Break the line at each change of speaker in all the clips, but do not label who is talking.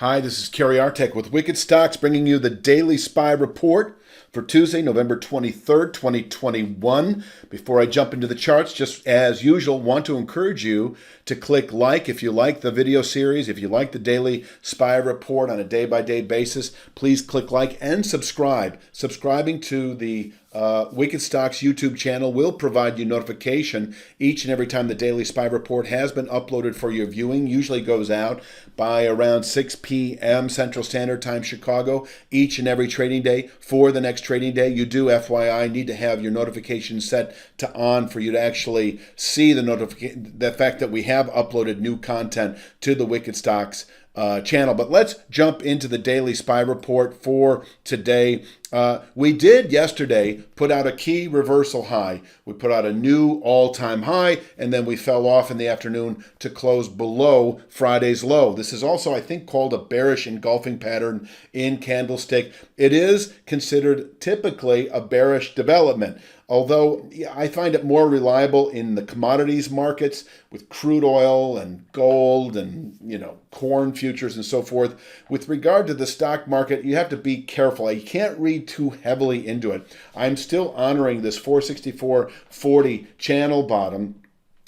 Hi, this is Kerry Artek with Wicked Stocks, bringing you the Daily SPY Report for Tuesday, November 23rd, 2021. Before I jump into the charts, just as usual, want to encourage you to click like if you like the video series. If you like the Daily SPY Report on a day-by-day basis, please click like and subscribe. Subscribing to the Wicked Stocks YouTube channel will provide you notification each and every time the Daily SPY Report has been uploaded for your viewing. Usually goes out by around 6 p.m. Central Standard Time, Chicago, each and every trading day. For the next trading day, you do, FYI, need to have your notifications set to on for you to actually see the fact that we have uploaded new content to the Wicked Stocks channel. But let's jump into the Daily SPY Report for today. We did yesterday put out a key reversal high. We put out a new all-time high, and then we fell off in the afternoon to close below Friday's low. This is also, I think, called a bearish engulfing pattern in candlestick. It is considered typically a bearish development, although I find it more reliable in the commodities markets with crude oil and gold and, corn futures and so forth. With regard to the stock market, you have to be careful. You can't read too heavily into it. I'm still honoring this 464.40 channel bottom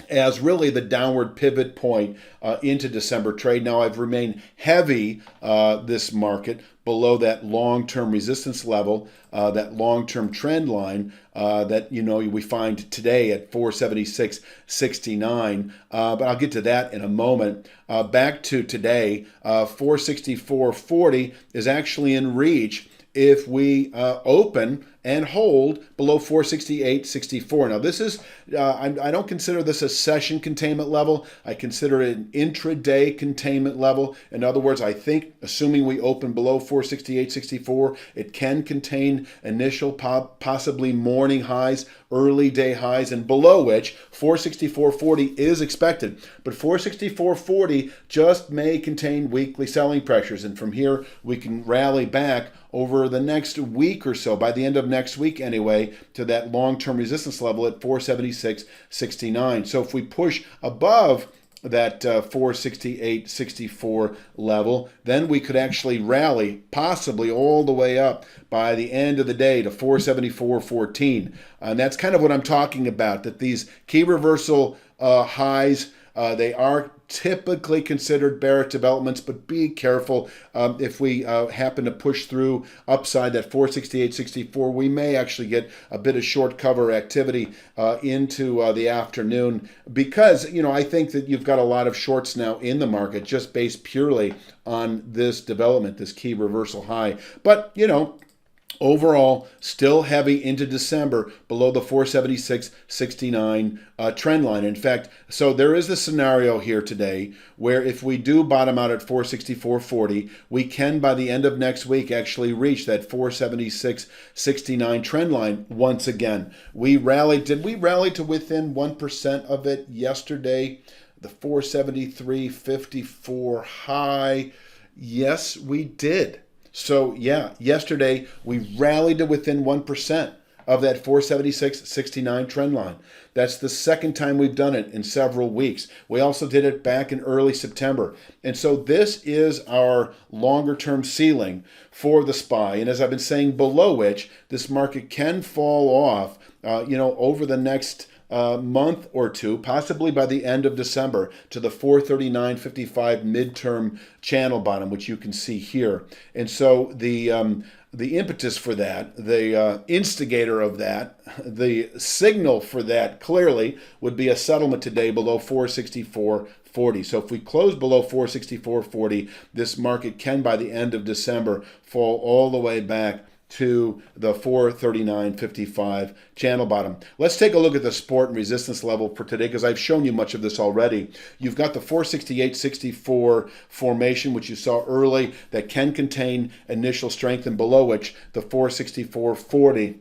as really the downward pivot point into December trade. Now, I've remained heavy this market below that long-term resistance level, that long-term trend line that we find today at 476.69. But I'll get to that in a moment. Back to today, 464.40 is actually in reach if we open and hold below 468.64. Now, this is, I don't consider this a session containment level. I consider it an intraday containment level. In other words, I think, assuming we open below 468.64, it can contain initial, possibly morning highs, early day highs, and below which 464.40 is expected. But 464.40 just may contain weekly selling pressures, and from here we can rally back over the next week or so, by the end of next week anyway, to that long-term resistance level at 476.69. So if we push above that 468.64 level, then we could actually rally possibly all the way up by the end of the day to 474.14. And that's kind of what I'm talking about, that these key reversal highs, they are typically considered bearish developments, but be careful. If we happen to push through upside that 468.64, we may actually get a bit of short cover activity into the afternoon, because I think that you've got a lot of shorts now in the market just based purely on this development, this key reversal high. But overall, still heavy into December below the 476.69 trend line. In fact, so there is a scenario here today where if we do bottom out at 464.40, we can, by the end of next week, actually reach that 476.69 trend line once again. Did we rally to within 1% of it yesterday? The 473.54 high? Yes, we did. So yeah, yesterday we rallied to within 1% of that 476.69 trend line. That's the second time we've done it in several weeks. We also did it back in early September. And so this is our longer term ceiling for the SPY. And as I've been saying, below which this market can fall off, over the next month or two, possibly by the end of December, to the 439.55 midterm channel bottom, which you can see here. And so the impetus for that, the instigator of that, the signal for that clearly would be a settlement today below 464.40. So if we close below 464.40, this market can, by the end of December, fall all the way back to the 439.55 channel bottom. Let's take a look at the support and resistance level for today, because I've shown you much of this already. You've got the 468.64 formation, which you saw early, that can contain initial strength, and below which the 464.40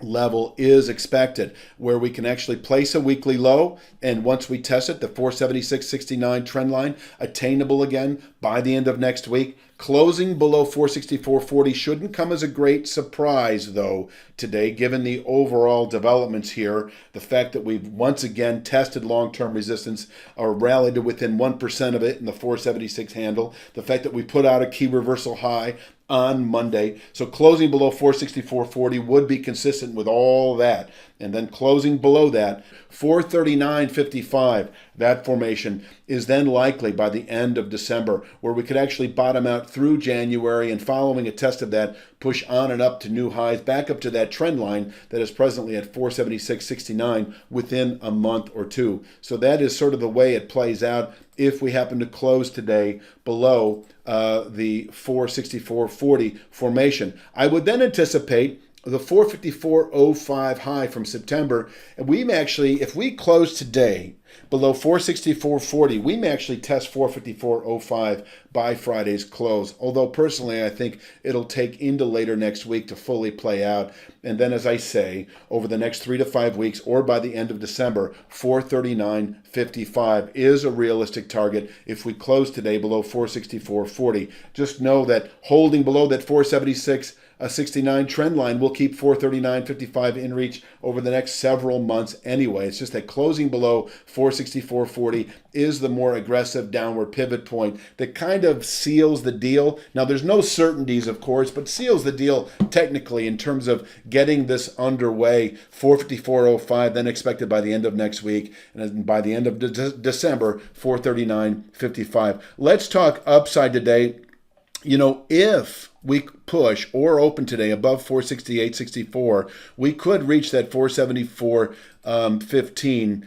level is expected, where we can actually place a weekly low, and once we test it, the 476.69 trend line attainable again by the end of next week, Closing below 464.40 shouldn't come as a great surprise, though, today, given the overall developments here. The fact that we've once again tested long-term resistance or rallied to within 1% of it in the 476 handle. The fact that we put out a key reversal high on Monday. So closing below 464.40 would be consistent with all that. And then closing below that, 439.55, that formation is then likely by the end of December, where we could actually bottom out through January and following a test of that, push on and up to new highs, back up to that trend line that is presently at 476.69 within a month or two. So that is sort of the way it plays out if we happen to close today below the 464.40 formation. I would then anticipate the 454.05 high from September, and we may actually, if we close today below 464.40, we may actually test 454.05 by Friday's close. Although personally, I think it'll take into later next week to fully play out. And then, as I say, over the next 3 to 5 weeks or by the end of December, 439.55 is a realistic target if we close today below 464.40. Just know that holding below that 476.69 trend line will keep 439.55 in reach over the next several months anyway. It's just that closing below 464.40 is the more aggressive downward pivot point that kind of seals the deal. Now, there's no certainties, of course, but seals the deal technically in terms of getting this underway. 454.05 then expected by the end of next week, and by the end of December, 439.55. Let's talk upside today. You know, if we push or open today above 468.64, we could reach that 474.15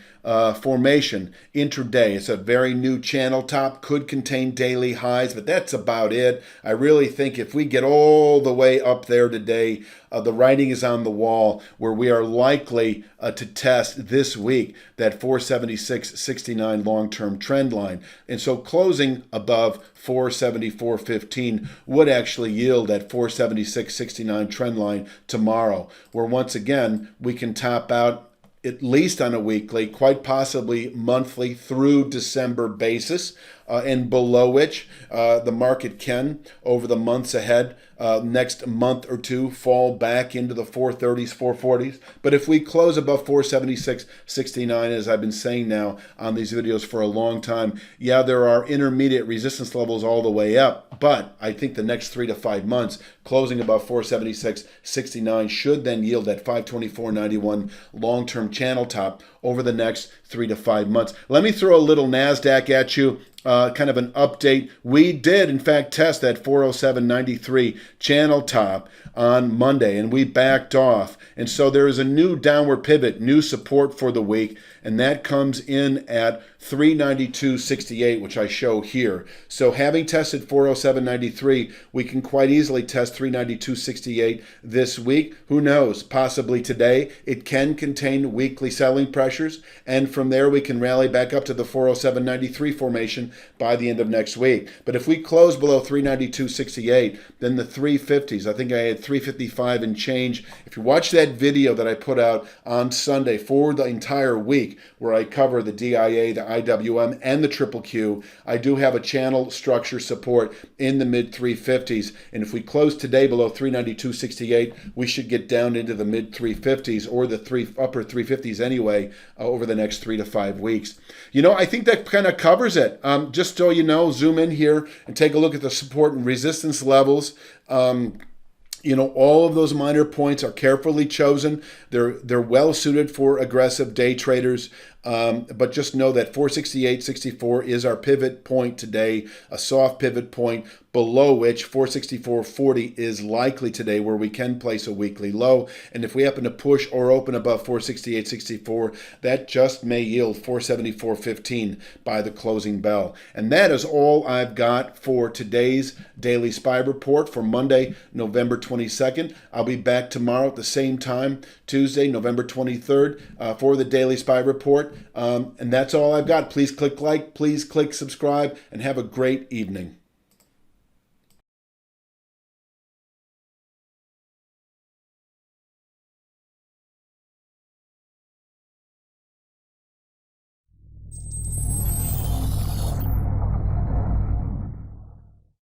formation intraday. It's a very new channel top, could contain daily highs, but that's about it. I really think if we get all the way up there today, the writing is on the wall where we are likely to test this week that 476.69 long-term trend line. And so closing above 474.15 would actually yield that 476.69 trend line tomorrow, where once again we can top out at least on a weekly, quite possibly monthly through December basis, and below which the market can, over the months ahead, next month or two, fall back into the 430s, 440s. But if we close above 476.69, as I've been saying now on these videos for a long time, yeah, there are intermediate resistance levels all the way up, but I think the next 3 to 5 months, closing above 476.69 should then yield that 524.91 long-term channel top over the next 3 to 5 months. Let me throw a little NASDAQ at you. Kind of an update. We did, in fact, test that 407.93 channel top on Monday, and we backed off. And so there is a new downward pivot, new support for the week, and that comes in at 392.68, which I show here. So having tested 407.93, we can quite easily test 392.68 this week. Who knows? Possibly today. It can contain weekly selling pressures, and from there we can rally back up to the 407.93 formation by the end of next week. But if we close below 392.68, then the 350s, I think I had 355 and change. If you watch that video that I put out on Sunday for the entire week, where I cover the DIA, the IWM, and the Triple Q, I do have a channel structure support in the mid 350s. And if we close today below 392.68, we should get down into the mid 350s or the upper 350s anyway over the next 3 to 5 weeks. You know, I think that kind of covers it. Just so you know, zoom in here and take a look at the support and resistance levels. You know, all of those minor points are carefully chosen. They're well suited for aggressive day traders. But just know that 468.64 is our pivot point today, a soft pivot point below which 464.40 is likely today, where we can place a weekly low. And if we happen to push or open above 468.64, that just may yield 474.15 by the closing bell. And that is all I've got for today's Daily SPY report for Monday, November 22nd. I'll be back tomorrow at the same time, Tuesday, November 23rd, for the Daily SPY report. And that's all I've got. Please click like, please click subscribe, and have a great evening.